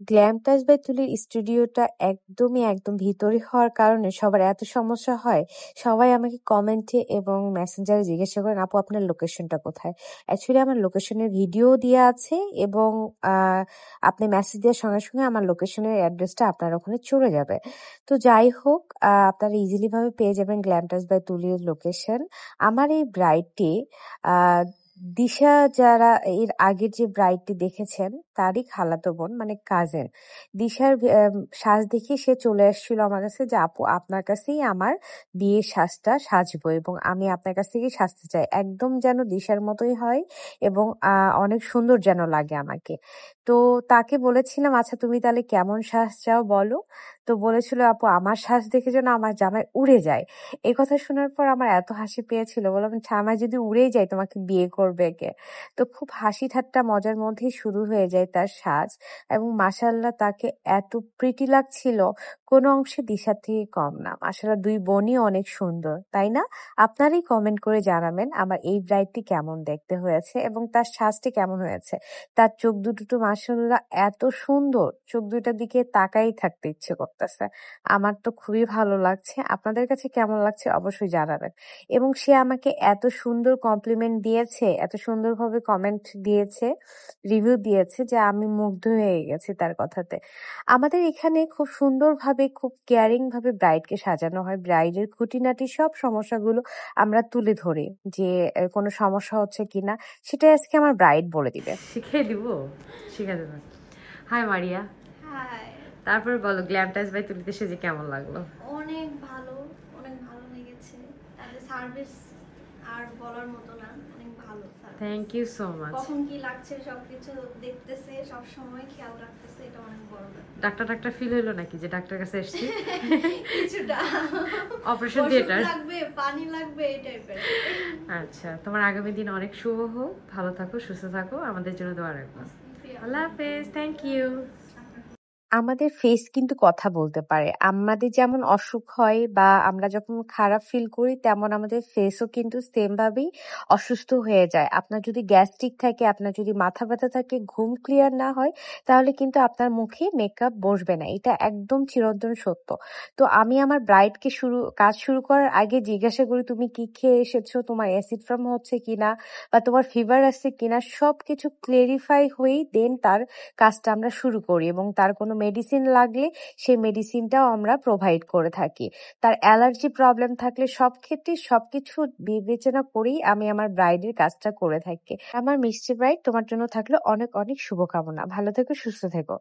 Glam touch by তুলির স্টুডিওটা একদম ভিতরে হওয়ার কারণে সবার এত সমস্যা হয়। সবাই আমাকে কমেন্টে এবং মেসেঞ্জারে জিজ্ঞাসা করেন, আপু আপনার লোকেশনটা কোথায়? অ্যাকচুয়ালি আমার লোকেশনের ভিডিও দেওয়া আছে এবং আপনি মেসেজ দেওয়ার সঙ্গে আমার লোকেশনের অ্যাড্রেসটা আপনার ওখানে চলে যাবে। তো যাই হোক, আপনারা ইজিলি ভাবে পেয়ে যাবেন গ্ল্যাম টাচ বাই তুলির লোকেশন। আমার এই ব্রাইডটি আহ দিশা, যারা এর আগের যে ব্রাইডটি দেখেছেন তারই খালাতো বোন, মানে কাজিন। দিশার সাজ দেখে সে চলে আসছিল আমার কাছে যে আপু আপনার কাছেই আমার বিয়ের সাজটা সাজবো এবং আমি আপনার কাছ থেকেই সাজতে চাই, একদম যেন দিশার মতোই হয় এবং অনেক সুন্দর যেন লাগে আমাকে। তো তাকে বলেছিলাম, আচ্ছা তুমি তাহলে কেমন সাজ চাও বলো। তো বলেছিল আপু আমার সাজ দেখে যেন আমার জামাই উড়ে যায়। এই কথা শোনার পর আমার এত হাসি পেয়েছিল, বললাম জামাই যদি উড়েই যায় তোমাকে বিয়ে করবে কে? তো খুব হাসি ঠাট্টা মজার মধ্যেই শুরু হয়ে যায় তার সাজ এবং মাশাআল্লাহ তাকে এত প্রিটি লাগছিল, কোনো অংশে দিশার থেকে কম না। মাশাআল্লাহ দুই বোনই অনেক সুন্দর, তাই না? আপনারাই কমেন্ট করে জানাবেন আমার এই ব্রাইডটি কেমন দেখতে হয়েছে এবং তার সাজটি কেমন হয়েছে। তার চোখ দুটো তো মাশাআল্লাহ এত সুন্দর, চোখ দুটার দিকে তাকাই থাকতে ইচ্ছে করতেছে। আমার তো খুবই ভালো লাগছে। আপনাদের কাছে কেমন লাগছে অবশ্যই জানাবেন। এবং সে আমাকে এত সুন্দর কমপ্লিমেন্ট দিয়েছে, এত সুন্দরভাবে কমেন্ট দিয়েছে, রিভিউ দিয়েছে যে আমি মুগ্ধ হয়ে গেছি তার কথাতে। আমাদের এখানে খুব সুন্দরভাবে, খুব কেয়ারিং ভাবে ব্রাইডকে সাজানো হয়। ব্রাইডের খুঁটিনাটি সব সমস্যাগুলো আমরা তুলে ধরি যে কোনো সমস্যা হচ্ছে কিনা সেটাই আজকে আমার ব্রাইড বলে দিবে। শিখিয়ে দিব, শিখা দেবে। Hi Maria. হাই। তারপর বলো গ্ল্যাম টাচ বাই তুলিতে সেজে কেমন লাগলো? অনেক ভালো লেগেছে। তাদের সার্ভিস আর বলার মতো না, অনেক ভালো service. Thank you so much. কখন কি লাগছে সবকিছু দেখতেছে, সব সময় খেয়াল রাখতেছে, এটা অনেক বড় ব্যাপার। ডাক্তার ফিল হলো নাকি যে ডাক্তার কাছে এসেছি? কিছুটা অপারেশন থিয়েটার লাগবে, পানি লাগবে, এই টাইপের। আচ্ছা, তোমার আগামী দিন অনেক শুভ হোক, ভালো থাকো, সুস্থ থাকো, আমাদের জন্য দোয়া রাখবো। আল্লাহ হাফেজ, থ্যাংক ইউ। আমাদের ফেস কিন্তু কথা বলতে পারে। আমাদের যেমন অসুখ হয় বা আমরা যখন খারাপ ফিল করি, তেমন আমাদের ফেসও কিন্তু সেম ভাবেই অসুস্থ হয়ে যায়। আপনার যদি গ্যাস্ট্রিক থাকে, আপনার যদি মাথা ব্যথা থাকে, ঘুম ক্লিয়ার না হয়, তাহলে কিন্তু আপনার মুখে মেকআপ বসবে না। এটা একদম চিরন্তন সত্য। তো আমি আমার ব্রাইডকে কাজ শুরু করার আগে জিজ্ঞাসা করি তুমি কি খেয়ে এসেছো, তোমার অ্যাসিড ফর্ম হচ্ছে কিনা বা তোমার ফিভার আছে কিনা, সবকিছু ক্লেরিফাই হয়েই দেন তার কাজটা আমরা শুরু করি এবং তার কোনো মেডিসিন লাগলে সেই মেডিসিনটাও আমরা প্রোভাইড করে থাকি। তার অ্যালার্জি প্রবলেম থাকলে সব ক্ষেত্রে সবকিছু বিবেচনা করেই আমি আমার ব্রাইডের কাজটা করে থাকি। আমার মিষ্টি ব্রাইড, তোমার জন্য থাকলো অনেক শুভকামনা। ভালো থেকো, সুস্থ থেকো।